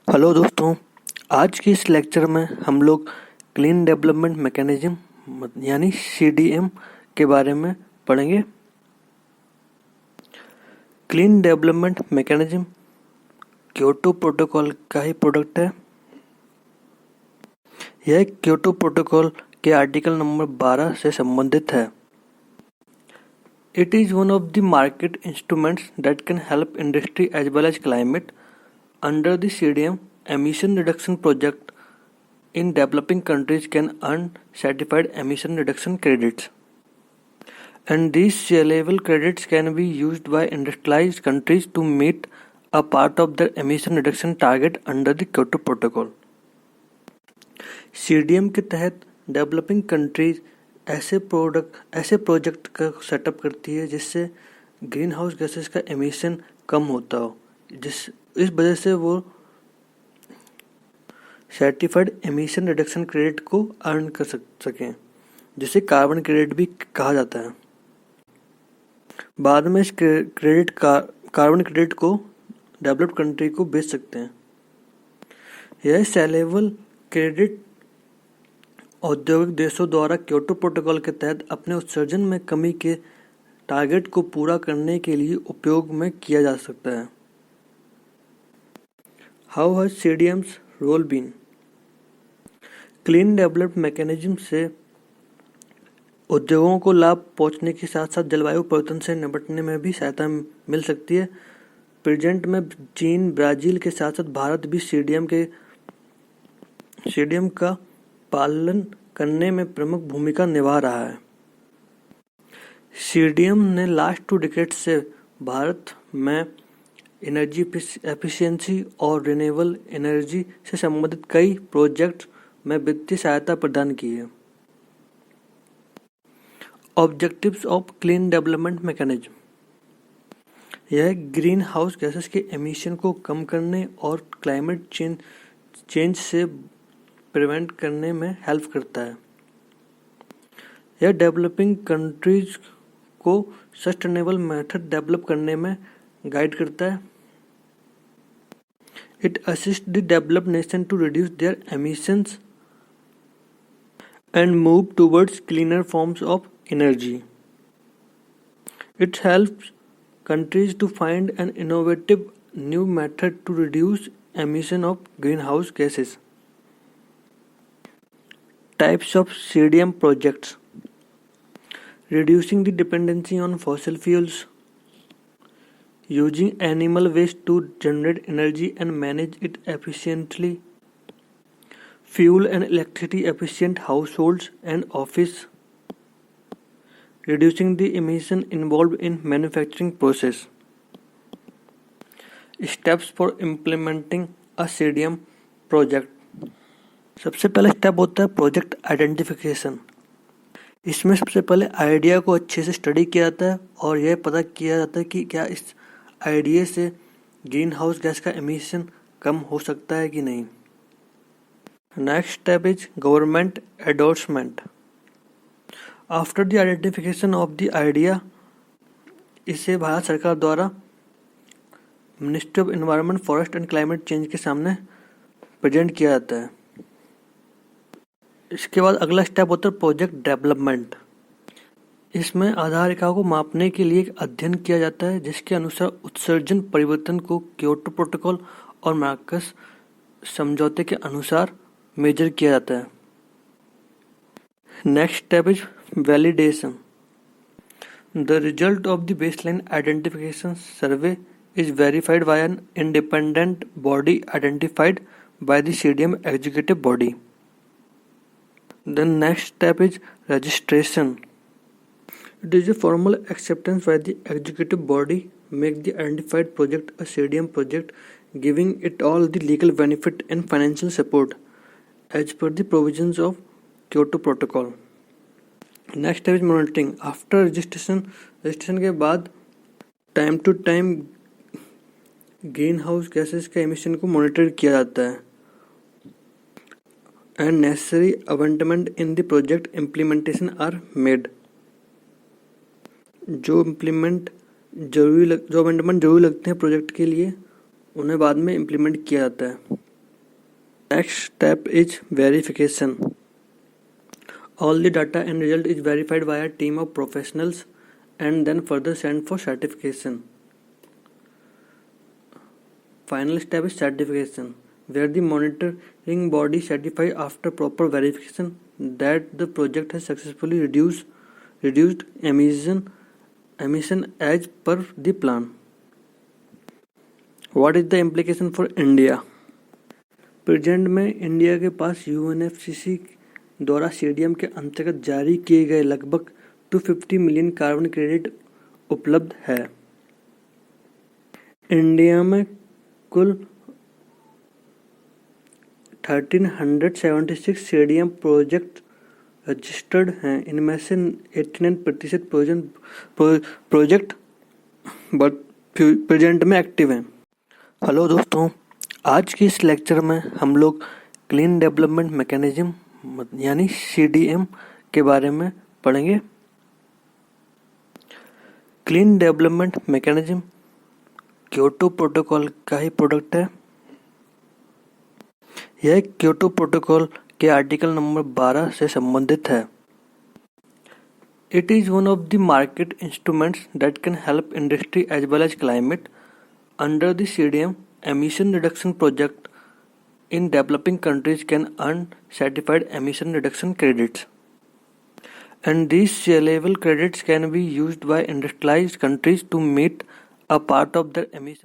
Hello दोस्तों। आज के इस लेक्चर में हम लोग क्लीन डेवलपमेंट मैकेनिज्म यानी CDM के बारे में पढ़ेंगे। Clean development mechanism Kyoto protocol का ही प्रोडक्ट है। यह क्योटो प्रोटोकॉल के आर्टिकल नंबर 12 से संबंधित है। It is one of the market instruments that can help industry as well as climate under the CDM emission reduction project in developing countries can earn certified emission reduction credits, and these sellable credits can be used by industrialized countries to meet a part of their emission reduction target under the Kyoto Protocol. CDM के तहत developing countries ऐसे project का setup करती है जिससे green house gases का emission कम होता हो, इस वजह से वो सर्टिफाइड एमिशन रिडक्शन क्रेडिट को अर्न कर सकें, जिसे कार्बन क्रेडिट भी कहा जाता है। बाद में इस कार्बन क्रेडिट को डेवलप्ड कंट्री को बेच सकते हैं। यह सेलेबल क्रेडिट औद्योगिक देशों द्वारा क्योटो प्रोटोकॉल के तहत अपने उत्सर्जन में कमी के टारगेट को पूरा करने के लिए उपयोग में किया जा सकता है। How has CDM's role been? Clean developed mechanism से उद्योगों को लाभ पहुंचने के साथ साथ जलवायु परिवर्तन से निपटने में भी सहायता मिल सकती है। प्रेजेंट में चीन, ब्राजील के साथ साथ भारत भी CDM का पालन करने में प्रमुख भूमिका निभा रहा है। CDM ने लास्ट 2 डिकेड्स से भारत में एनर्जी एफिशिएंसी और रिन्यूएबल एनर्जी से संबंधित कई प्रोजेक्ट में वित्तीय सहायता प्रदान की है। Objectives of clean development mechanism: यह ग्रीन हाउस गैसेस के एमिशन को कम करने और क्लाइमेट चेंज से प्रिवेंट करने में हेल्प करता है। यह डेवलपिंग कंट्रीज को सस्टेनेबल मेथड डेवलप करने में गाइड करता है। It assists the developed nation to reduce their emissions and move towards cleaner forms of energy. It helps countries to find an innovative new method to reduce emission of greenhouse gases. Types of CDM projects: reducing the dependency on fossil fuels, using animal waste to generate energy and manage it efficiently, fuel and electricity efficient households and office, reducing the emission involved in manufacturing process. Steps for implementing a CDM project. सबसे पहला step होता है project identification. इसमें सबसे पहले idea को अच्छे से स्टडी किया जाता है और यह पता किया जाता है कि क्या इस आइडिया से ग्रीन हाउस गैस का एमिशन कम हो सकता है कि नहीं। Next step is government endorsement. After the identification of the idea, इसे भारत सरकार द्वारा ministry of environment, forest and climate change के सामने प्रेजेंट किया जाता है। इसके बाद अगला स्टेप होता है प्रोजेक्ट डेवलपमेंट। इसमें आधार रेखा को मापने के लिए एक अध्ययन किया जाता है जिसके अनुसार उत्सर्जन परिवर्तन को क्योटो प्रोटोकॉल और मार्कस समझौते के अनुसार मेजर किया जाता है। Next step is validation. The result of the baseline identification survey is verified bye an independent body identified by the CDM executive body. The next step is registration. It is a formal acceptance by the executive body make the identified project a CDM project, giving it all the legal benefit and financial support as per the provisions of Kyoto Protocol. Next step is monitoring. After registration के बाद time to time greenhouse gases के emission को monitor किया जाता है and necessary amendment in the project implementation are made. जो amendment जरूरी लगते हैं प्रोजेक्ट के लिए उन्हें बाद में इम्प्लीमेंट किया जाता है। Next step is verification. All the data and result is verified by a team of professionals and then further sent for certification. Final step is certification, where the monitoring body certifies after proper verification that the project has successfully reduced emission as per the plan. What is the implication for India? Present में India के पास UNFCCC द्वारा CDM के अंतर्गत जारी किए गए लगभग 250 million carbon credit उपलब्ध है। इंडिया में कुल 1376 सीडीएम प्रोजेक्ट रजिस्टर्ड हैं। इनमें से 89% प्रोजेक्ट प्रेजेंट में एक्टिव हैं। हेलो दोस्तों, आज की इस लेक्चर में हम लोग क्लीन डेवलपमेंट मैकेनिज्म यानी सीडीएम के बारे में पढ़ेंगे। Clean development mechanism Kyoto protocol का ही प्रोडक्ट है। यह क्योटो प्रोटोकॉल के आर्टिकल नंबर 12 से संबंधित है। It is one of the market instruments that can help industry as well as climate. Under the CDM, emission reduction project in developing countries can earn certified emission reduction credits. And these sellable credits can be used by industrialized countries to meet a part of their emission.